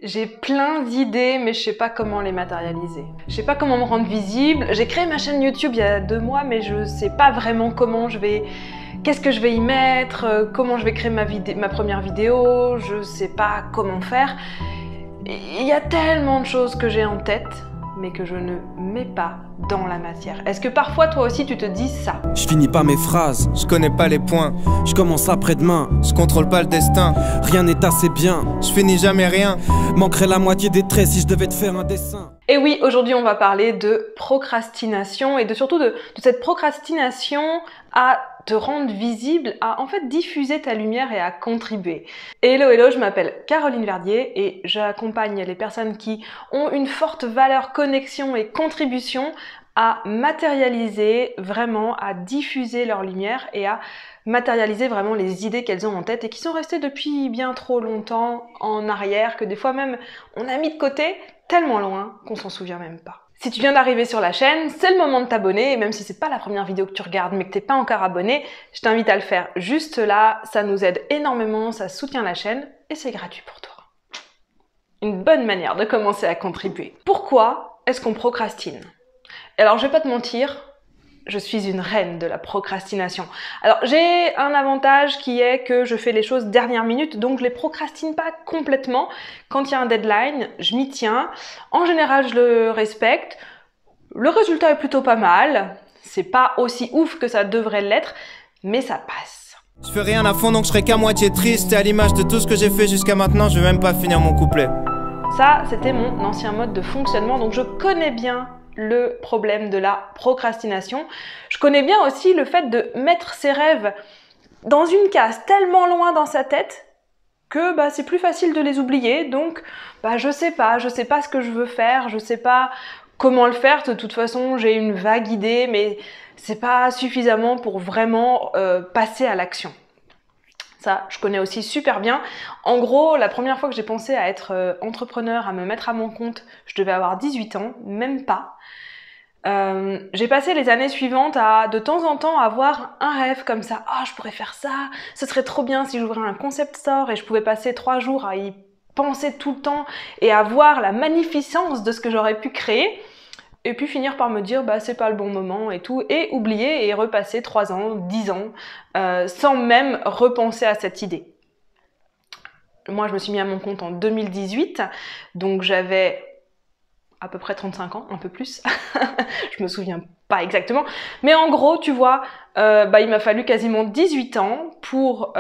J'ai plein d'idées, mais je sais pas comment les matérialiser. Je sais pas comment me rendre visible. J'ai créé ma chaîne YouTube il y a 2 mois, mais je sais pas vraiment qu'est-ce que je vais y mettre, comment je vais créer ma première vidéo, je sais pas comment faire. Il y a tellement de choses que j'ai en tête, mais que je ne mets pas dans la matière. Est-ce que parfois toi aussi tu te dis ça? Je finis pas mes phrases, je connais pas les points, je commence après-demain, je contrôle pas le destin, rien n'est assez bien, je finis jamais rien, manquerait la moitié des traits si je devais te faire un dessin. Et oui, aujourd'hui on va parler de procrastination et surtout de cette procrastination à te rendre visible, à en fait diffuser ta lumière et à contribuer. Hello, hello, je m'appelle Caroline Verdier et j'accompagne les personnes qui ont une forte valeur connexion et contribution à matérialiser vraiment, à diffuser leur lumière et à matérialiser vraiment les idées qu'elles ont en tête et qui sont restées depuis bien trop longtemps en arrière, que des fois même on a mis de côté tellement loin qu'on s'en souvient même pas. Si tu viens d'arriver sur la chaîne, c'est le moment de t'abonner, et même si c'est pas la première vidéo que tu regardes mais que t'es pas encore abonné, je t'invite à le faire juste là, ça nous aide énormément, ça soutient la chaîne et c'est gratuit pour toi. Une bonne manière de commencer à contribuer. Pourquoi est-ce qu'on procrastine? Alors je vais pas te mentir, je suis une reine de la procrastination. Alors j'ai un avantage qui est que je fais les choses dernière minute, donc je les procrastine pas complètement. Quand il y a un deadline, je m'y tiens. En général, je le respecte. Le résultat est plutôt pas mal. C'est pas aussi ouf que ça devrait l'être, mais ça passe. Je fais rien à fond donc je serai qu'à moitié triste, et à l'image de tout ce que j'ai fait jusqu'à maintenant, je vais même pas finir mon couplet. Ça, c'était mon ancien mode de fonctionnement, donc je connais bien le problème de la procrastination. Je connais bien aussi le fait de mettre ses rêves dans une case tellement loin dans sa tête que c'est plus facile de les oublier. Donc je sais pas ce que je veux faire, je sais pas comment le faire. De toute façon, j'ai une vague idée, mais c'est pas suffisamment pour vraiment passer à l'action. Ça, je connais aussi super bien. En gros, la première fois que j'ai pensé à être entrepreneur, à me mettre à mon compte, je devais avoir 18 ans, même pas. J'ai passé les années suivantes à, de temps en temps, avoir un rêve comme ça. « Oh, je pourrais faire ça, ce serait trop bien si j'ouvrais un concept store » et je pouvais passer 3 jours à y penser tout le temps et à voir la magnificence de ce que j'aurais pu créer. Et puis finir par me dire c'est pas le bon moment et tout, et oublier et repasser 3 ans, 10 ans, sans même repenser à cette idée. Moi je me suis mis à mon compte en 2018, donc j'avais à peu près 35 ans, un peu plus, je me souviens pas exactement, mais en gros tu vois, il m'a fallu quasiment 18 ans pour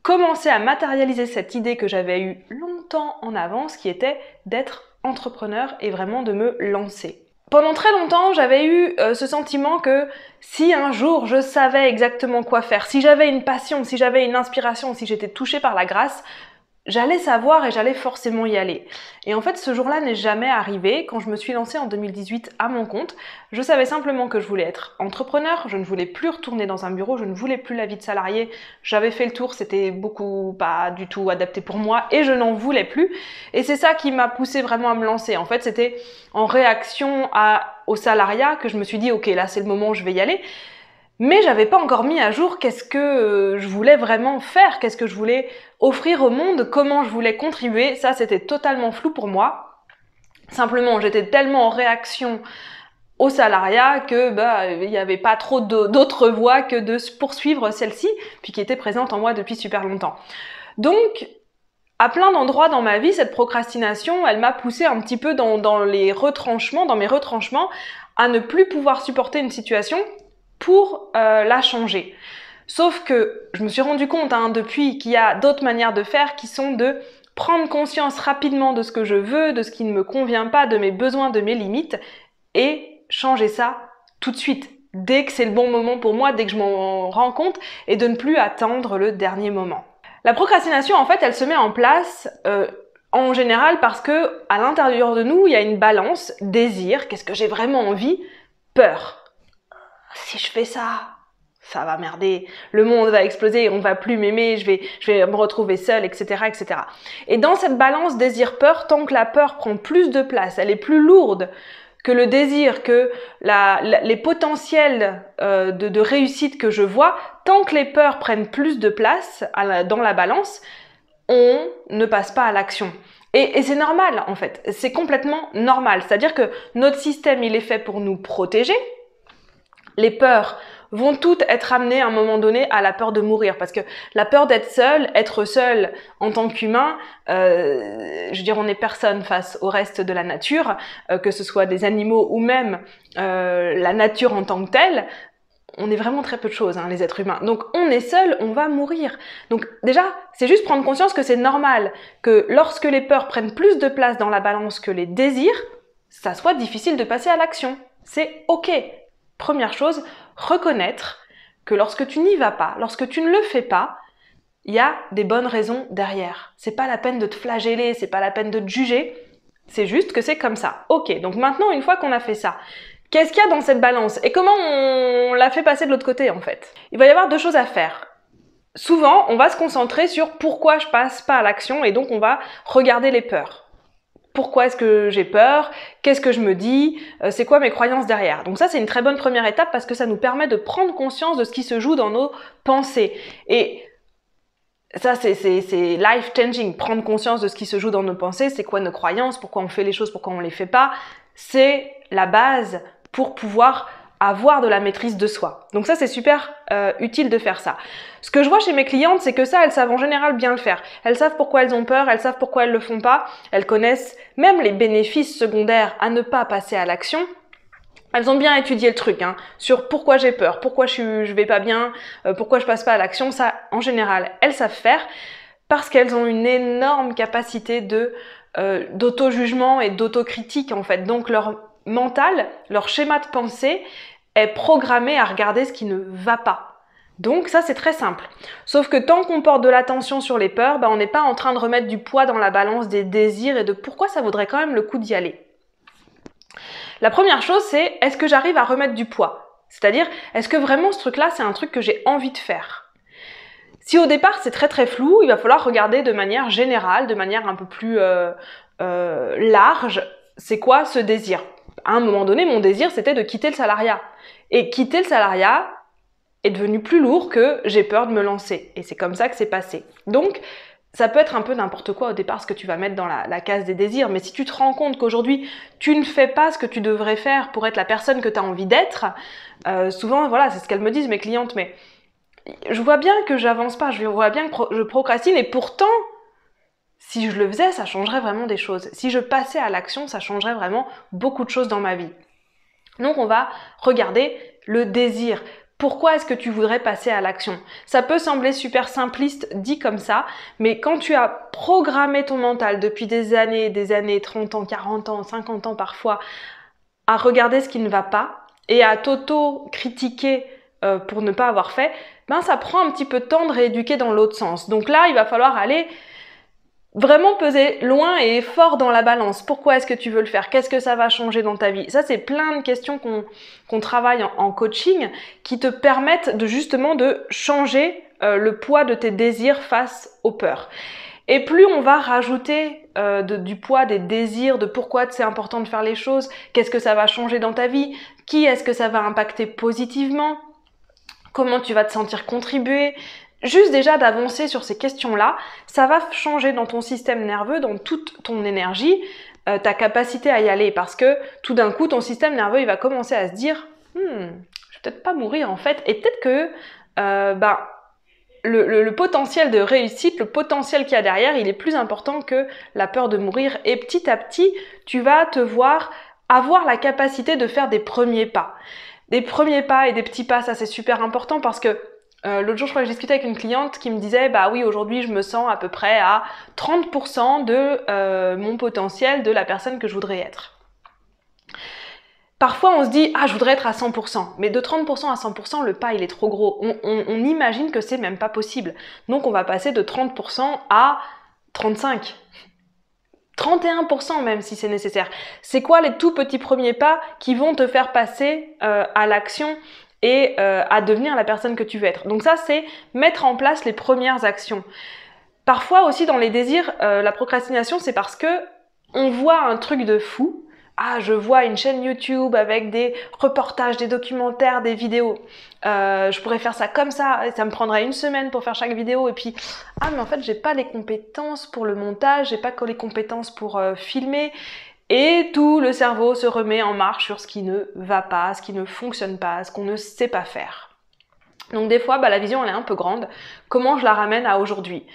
commencer à matérialiser cette idée que j'avais eue longtemps en avance, qui était d'être entrepreneur et vraiment de me lancer. Pendant très longtemps, j'avais eu ce sentiment que si un jour je savais exactement quoi faire, si j'avais une passion, si j'avais une inspiration, si j'étais touchée par la grâce, j'allais savoir et j'allais forcément y aller. Et en fait, ce jour-là n'est jamais arrivé. Quand je me suis lancée en 2018 à mon compte, je savais simplement que je voulais être entrepreneur, je ne voulais plus retourner dans un bureau, je ne voulais plus la vie de salarié. J'avais fait le tour, c'était pas du tout adapté pour moi et je n'en voulais plus. Et c'est ça qui m'a poussée vraiment à me lancer. En fait, c'était en réaction au salariat que je me suis dit « Ok, là c'est le moment, je vais y aller ». Mais j'avais pas encore mis à jour qu'est-ce que je voulais vraiment faire, qu'est-ce que je voulais offrir au monde, comment je voulais contribuer. Ça, c'était totalement flou pour moi. Simplement, j'étais tellement en réaction au salariat que il n'y avait pas trop d'autres voies que de poursuivre celle-ci, puis qui était présente en moi depuis super longtemps. Donc, à plein d'endroits dans ma vie, cette procrastination, elle m'a poussée un petit peu dans mes retranchements, à ne plus pouvoir supporter une situation pour la changer. Sauf que je me suis rendu compte depuis qu'il y a d'autres manières de faire qui sont de prendre conscience rapidement de ce que je veux, de ce qui ne me convient pas, de mes besoins, de mes limites et changer ça tout de suite, dès que c'est le bon moment pour moi, dès que je m'en rends compte et de ne plus attendre le dernier moment. La procrastination, en fait, elle se met en place en général parce que à l'intérieur de nous, il y a une balance, désir, qu'est-ce que j'ai vraiment envie, peur. Si je fais ça, ça va merder, le monde va exploser, on va plus m'aimer, je vais me retrouver seule, etc., etc. Et dans cette balance désir-peur, tant que la peur prend plus de place, elle est plus lourde que le désir, que les potentiels de réussite que je vois, tant que les peurs prennent plus de place dans la balance, on ne passe pas à l'action. Et c'est normal en fait, c'est complètement normal. C'est-à-dire que notre système, il est fait pour nous protéger. Les peurs vont toutes être amenées à un moment donné à la peur de mourir. Parce que la peur d'être seul, être seul en tant qu'humain, je veux dire, on n'est personne face au reste de la nature, que ce soit des animaux ou même la nature en tant que telle. On est vraiment très peu de choses, hein, les êtres humains. Donc on est seul, on va mourir. Donc déjà, c'est juste prendre conscience que c'est normal que lorsque les peurs prennent plus de place dans la balance que les désirs, ça soit difficile de passer à l'action. C'est ok. Première chose, reconnaître que lorsque tu n'y vas pas, lorsque tu ne le fais pas, il y a des bonnes raisons derrière. C'est pas la peine de te flageller, c'est pas la peine de te juger, c'est juste que c'est comme ça. Ok, donc maintenant, une fois qu'on a fait ça, qu'est-ce qu'il y a dans cette balance et comment on la fait passer de l'autre côté en fait? Il va y avoir deux choses à faire. Souvent, on va se concentrer sur pourquoi je passe pas à l'action et donc on va regarder les peurs. Pourquoi est-ce que j'ai peur? Qu'est-ce que je me dis? C'est quoi mes croyances derrière? Donc ça, c'est une très bonne première étape parce que ça nous permet de prendre conscience de ce qui se joue dans nos pensées. Et ça, c'est life-changing. Prendre conscience de ce qui se joue dans nos pensées, c'est quoi nos croyances, pourquoi on fait les choses, pourquoi on les fait pas. C'est la base pour pouvoir avoir de la maîtrise de soi. Donc ça, c'est super utile de faire ça. Ce que je vois chez mes clientes, c'est que ça, elles savent en général bien le faire. Elles savent pourquoi elles ont peur, elles savent pourquoi elles le font pas. Elles connaissent même les bénéfices secondaires à ne pas passer à l'action. Elles ont bien étudié le truc, hein, sur pourquoi j'ai peur, pourquoi je vais pas bien, pourquoi je passe pas à l'action. Ça, en général, elles savent faire parce qu'elles ont une énorme capacité d'auto-jugement et d'autocritique en fait. Donc leur mental, leur schéma de pensée est programmé à regarder ce qui ne va pas. Donc ça, c'est très simple. Sauf que tant qu'on porte de l'attention sur les peurs, on n'est pas en train de remettre du poids dans la balance des désirs et de pourquoi ça vaudrait quand même le coup d'y aller. La première chose, c'est est-ce que j'arrive à remettre du poids? C'est-à-dire, est-ce que vraiment ce truc-là, c'est un truc que j'ai envie de faire? Si au départ, c'est très très flou, il va falloir regarder de manière générale, de manière un peu plus large, c'est quoi ce désir? À un moment donné, mon désir, c'était de quitter le salariat. Et quitter le salariat est devenu plus lourd que j'ai peur de me lancer. Et c'est comme ça que c'est passé. Donc, ça peut être un peu n'importe quoi au départ, ce que tu vas mettre dans la case des désirs. Mais si tu te rends compte qu'aujourd'hui, tu ne fais pas ce que tu devrais faire pour être la personne que tu as envie d'être, souvent, voilà, c'est ce qu'elles me disent, mes clientes, mais je vois bien que j'avance pas, je vois bien que je procrastine, et pourtant, si je le faisais, ça changerait vraiment des choses. Si je passais à l'action, ça changerait vraiment beaucoup de choses dans ma vie. Donc on va regarder le désir. Pourquoi est-ce que tu voudrais passer à l'action? Ça peut sembler super simpliste dit comme ça, mais quand tu as programmé ton mental depuis des années, 30 ans, 40 ans, 50 ans parfois, à regarder ce qui ne va pas et à t'auto-critiquer pour ne pas avoir fait, ça prend un petit peu de temps de rééduquer dans l'autre sens. Donc là, il va falloir aller vraiment peser loin et fort dans la balance. Pourquoi est-ce que tu veux le faire? Qu'est-ce que ça va changer dans ta vie? Ça, c'est plein de questions qu'on travaille en coaching qui te permettent justement de changer le poids de tes désirs face aux peurs. Et plus on va rajouter du poids des désirs, de pourquoi c'est important de faire les choses, qu'est-ce que ça va changer dans ta vie, qui est-ce que ça va impacter positivement, comment tu vas te sentir contribuer. Juste déjà d'avancer sur ces questions-là, ça va changer dans ton système nerveux, dans toute ton énergie, ta capacité à y aller. Parce que tout d'un coup, ton système nerveux, il va commencer à se dire « je vais peut-être pas mourir en fait ». Et peut-être que le potentiel de réussite, le potentiel qu'il y a derrière, il est plus important que la peur de mourir. Et petit à petit, tu vas te voir avoir la capacité de faire des premiers pas. Des premiers pas et des petits pas, ça c'est super important parce que l'autre jour, je crois que je discutais avec une cliente qui me disait « Bah oui, aujourd'hui, je me sens à peu près à 30% de mon potentiel de la personne que je voudrais être. » Parfois, on se dit « Ah, je voudrais être à 100%. » Mais de 30% à 100%, le pas, il est trop gros. On imagine que c'est même pas possible. Donc, on va passer de 30% à 35%. 31% même si c'est nécessaire. C'est quoi les tout petits premiers pas qui vont te faire passer à l'action et à devenir la personne que tu veux être. Donc ça, c'est mettre en place les premières actions. Parfois aussi dans les désirs, la procrastination, c'est parce que on voit un truc de fou, Ah, je vois une chaîne YouTube avec des reportages, des documentaires, des vidéos. Je pourrais faire ça comme ça, et ça me prendrait une semaine pour faire chaque vidéo. Et puis, ah, mais en fait, j'ai pas les compétences pour le montage, j'ai pas que les compétences pour filmer. Et tout le cerveau se remet en marche sur ce qui ne va pas, ce qui ne fonctionne pas, ce qu'on ne sait pas faire. Donc des fois, la vision elle est un peu grande. Comment je la ramène à aujourd'hui?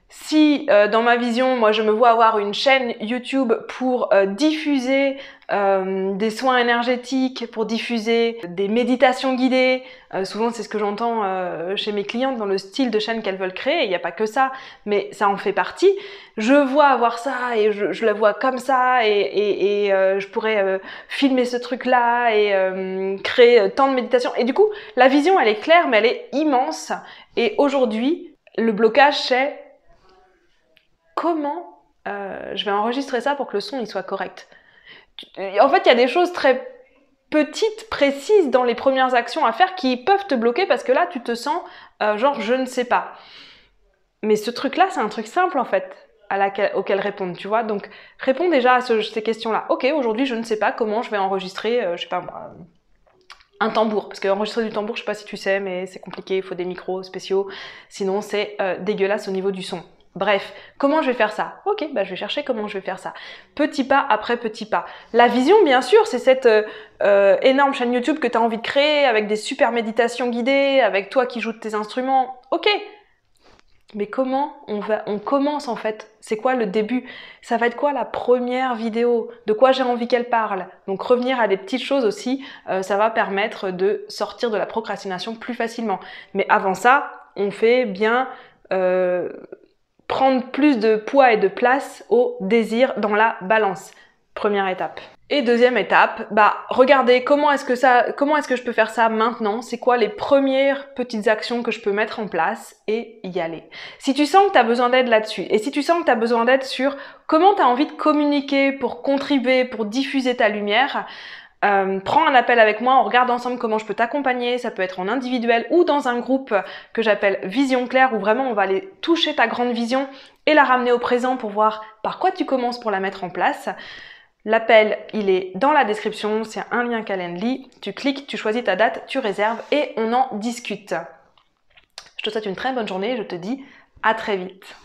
Si dans ma vision, moi je me vois avoir une chaîne YouTube pour diffuser des soins énergétiques, pour diffuser des méditations guidées, souvent c'est ce que j'entends chez mes clientes dans le style de chaîne qu'elles veulent créer, il n'y a pas que ça, mais ça en fait partie. Je vois avoir ça et je la vois comme ça et je pourrais filmer ce truc-là et créer tant de méditations. Et du coup, la vision elle est claire mais elle est immense et aujourd'hui, le blocage c'est comment je vais enregistrer ça pour que le son il soit correct. En fait, il y a des choses très petites, précises dans les premières actions à faire qui peuvent te bloquer parce que là, tu te sens genre je ne sais pas. Mais ce truc-là, c'est un truc simple en fait auquel répondre, tu vois. Donc, réponds déjà à ces questions-là. Ok, aujourd'hui, je ne sais pas comment je vais enregistrer, je sais pas moi, un tambour. Parce qu'enregistrer du tambour, je sais pas si tu sais, mais c'est compliqué, il faut des micros spéciaux. Sinon, c'est dégueulasse au niveau du son. Bref, comment je vais faire ça? Ok, je vais chercher comment je vais faire ça. Petit pas après petit pas. La vision, bien sûr, c'est cette énorme chaîne YouTube que tu as envie de créer avec des super méditations guidées, avec toi qui joues de tes instruments. Ok, mais comment on commence en fait? C'est quoi le début? Ça va être quoi la première vidéo? De quoi j'ai envie qu'elle parle? Donc revenir à des petites choses aussi, ça va permettre de sortir de la procrastination plus facilement. Mais avant ça, on fait bien prendre plus de poids et de place au désir dans la balance. Première étape. Et deuxième étape, regardez comment est-ce que je peux faire ça maintenant, c'est quoi les premières petites actions que je peux mettre en place et y aller. Si tu sens que tu as besoin d'aide là-dessus et si tu sens que tu as besoin d'aide sur comment tu as envie de communiquer pour contribuer, pour diffuser ta lumière, prends un appel avec moi, on regarde ensemble comment je peux t'accompagner, ça peut être en individuel ou dans un groupe que j'appelle Vision Claire où vraiment on va aller toucher ta grande vision et la ramener au présent pour voir par quoi tu commences pour la mettre en place. L'appel, il est dans la description, c'est un lien Calendly, tu cliques, tu choisis ta date, tu réserves et on en discute. Je te souhaite une très bonne journée et je te dis à très vite.